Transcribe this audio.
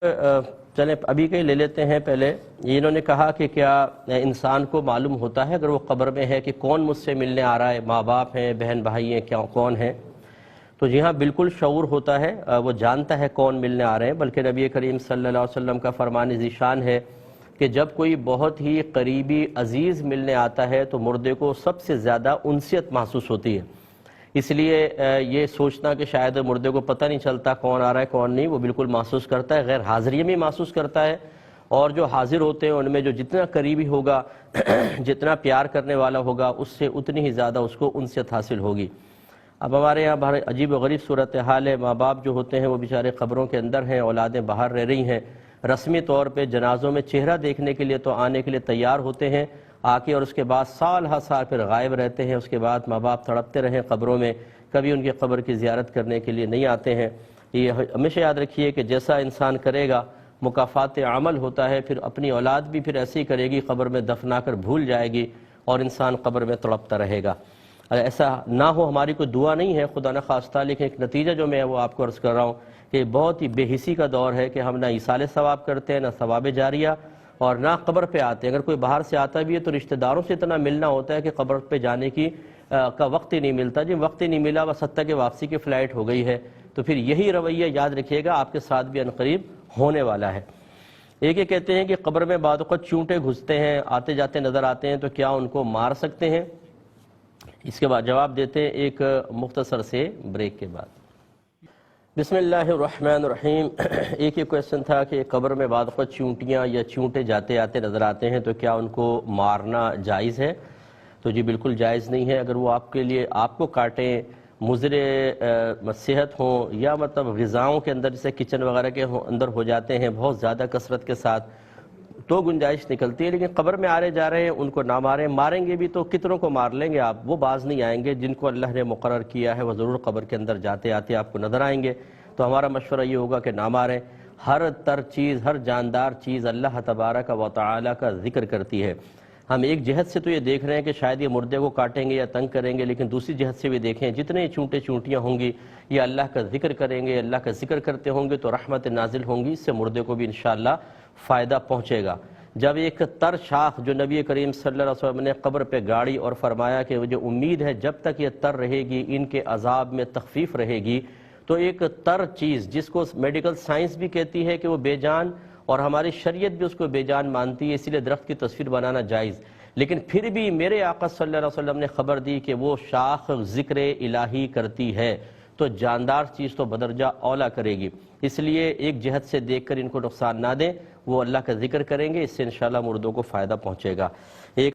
چلیں ابھی کے لے لیتے ہیں پہلے. انہوں نے کہا کہ کیا انسان کو معلوم ہوتا ہے اگر وہ قبر میں ہے کہ کون مجھ سے ملنے آ رہا ہے، ماں باپ ہیں، بہن بھائی ہیں، کون ہیں؟ تو جی ہاں، بالکل شعور ہوتا ہے، وہ جانتا ہے کون ملنے آ رہے ہیں. بلکہ نبی کریم صلی اللہ علیہ وسلم کا فرمان ذیشان ہے کہ جب کوئی بہت ہی قریبی عزیز ملنے آتا ہے تو مردے کو سب سے زیادہ انسیت محسوس ہوتی ہے. اس لیے یہ سوچنا کہ شاید مردے کو پتہ نہیں چلتا کون آ رہا ہے کون نہیں، وہ بالکل محسوس کرتا ہے، غیر حاضری میں محسوس کرتا ہے. اور جو حاضر ہوتے ہیں ان میں جو جتنا قریبی ہوگا جتنا پیار کرنے والا ہوگا اس سے اتنی ہی زیادہ اس کو انسیت حاصل ہوگی. اب ہمارے یہاں بڑے عجیب و غریب صورتحال ہے. ماں باپ جو ہوتے ہیں وہ بیچارے قبروں کے اندر ہیں، اولادیں باہر رہ رہی ہیں. رسمی طور پہ جنازوں میں چہرہ دیکھنے کے لیے تو آنے کے لیے تیار ہوتے ہیں آ کے، اور اس کے بعد سال ہر سال پھر غائب رہتے ہیں. اس کے بعد ماں باپ تڑپتے رہیں قبروں میں، کبھی ان کی قبر کی زیارت کرنے کے لیے نہیں آتے ہیں. یہ ہمیشہ یاد رکھیے کہ جیسا انسان کرے گا مکافات عمل ہوتا ہے. پھر اپنی اولاد بھی پھر ایسے ہی کرے گی، قبر میں دفنا کر بھول جائے گی اور انسان قبر میں تڑپتا رہے گا. ایسا نہ ہو، ہماری کوئی دعا نہیں ہے خدا نہ خواستہ، لیکن ایک نتیجہ جو میں وہ آپ کو عرض کر رہا ہوں کہ بہت ہی بے حسی کا دور ہے کہ ہم نہ ایصال ثواب کرتے ہیں، نہ ثواب جاریہ، اور نہ قبر پہ آتے ہیں. اگر کوئی باہر سے آتا بھی ہے تو رشتہ داروں سے اتنا ملنا ہوتا ہے کہ قبر پہ جانے کا وقت ہی نہیں ملتا. جب وقت ہی نہیں ملا، بس حتیٰ کہ واپسی کی فلائٹ ہو گئی ہے. تو پھر یہی رویہ یاد رکھیے گا آپ کے ساتھ بھی عنقریب ہونے والا ہے. ایک یہ کہتے ہیں کہ قبر میں بعض اوقات چونٹے گھستے ہیں، آتے جاتے نظر آتے ہیں، تو کیا ان کو مار سکتے ہیں؟ اس کے بعد جواب دیتے ہیں ایک مختصر سے بریک کے بعد. بسم اللہ الرحمن الرحیم. ایک یہ کویسچن تھا کہ قبر میں بعض اوقات چونٹیاں یا چونٹے جاتے آتے نظر آتے ہیں تو کیا ان کو مارنا جائز ہے؟ تو جی بالکل جائز نہیں ہے. اگر وہ آپ کے لیے آپ کو کاٹیں، مضر صحت ہوں، یا مطلب غذاؤں کے اندر جیسے کچن وغیرہ کے اندر ہو جاتے ہیں بہت زیادہ کثرت کے ساتھ، تو گنجائش نکلتی ہے. لیکن قبر میں آ رہے جا رہے ہیں ان کو نہ ماریں. ماریں گے بھی تو کتنوں کو مار لیں گے آپ؟ وہ باز نہیں آئیں گے. جن کو اللہ نے مقرر کیا ہے وہ ضرور قبر کے اندر جاتے آتے آپ کو نظر آئیں گے. تو ہمارا مشورہ یہ ہوگا کہ نہ ماریں. ہر تر چیز، ہر جاندار چیز اللہ تبارک و تعالی کا ذکر کرتی ہے. ہم ایک جہت سے تو یہ دیکھ رہے ہیں کہ شاید یہ مردے کو کاٹیں گے یا تنگ کریں گے، لیکن دوسری جہت سے بھی دیکھیں جتنے چونٹے چونٹیاں ہوں گی یہ اللہ کا ذکر کریں گے، اللہ کا ذکر کرتے ہوں گے تو رحمت نازل ہوں گی. اس سے مردے کو بھی انشاءاللہ فائدہ پہنچے گا. جب ایک تر شاخ جو نبی کریم صلی اللہ علیہ وسلم نے قبر پہ گاڑی اور فرمایا کہ جو امید ہے جب تک یہ تر رہے گی ان کے عذاب میں تخفیف رہے گی، تو ایک تر چیز جس کو میڈیکل سائنس بھی کہتی ہے کہ وہ بے جان، اور ہماری شریعت بھی اس کو بے جان مانتی ہے، اسی لیے درخت کی تصویر بنانا جائز. لیکن پھر بھی میرے آقا صلی اللہ علیہ وسلم نے خبر دی کہ وہ شاخ ذکر الہی کرتی ہے تو جاندار چیز تو بدرجہ اولا کرے گی. اس لیے ایک جہت سے دیکھ کر ان کو نقصان نہ دیں، وہ اللہ کا ذکر کریں گے، اس سے انشاءاللہ مردوں کو فائدہ پہنچے گا. ایک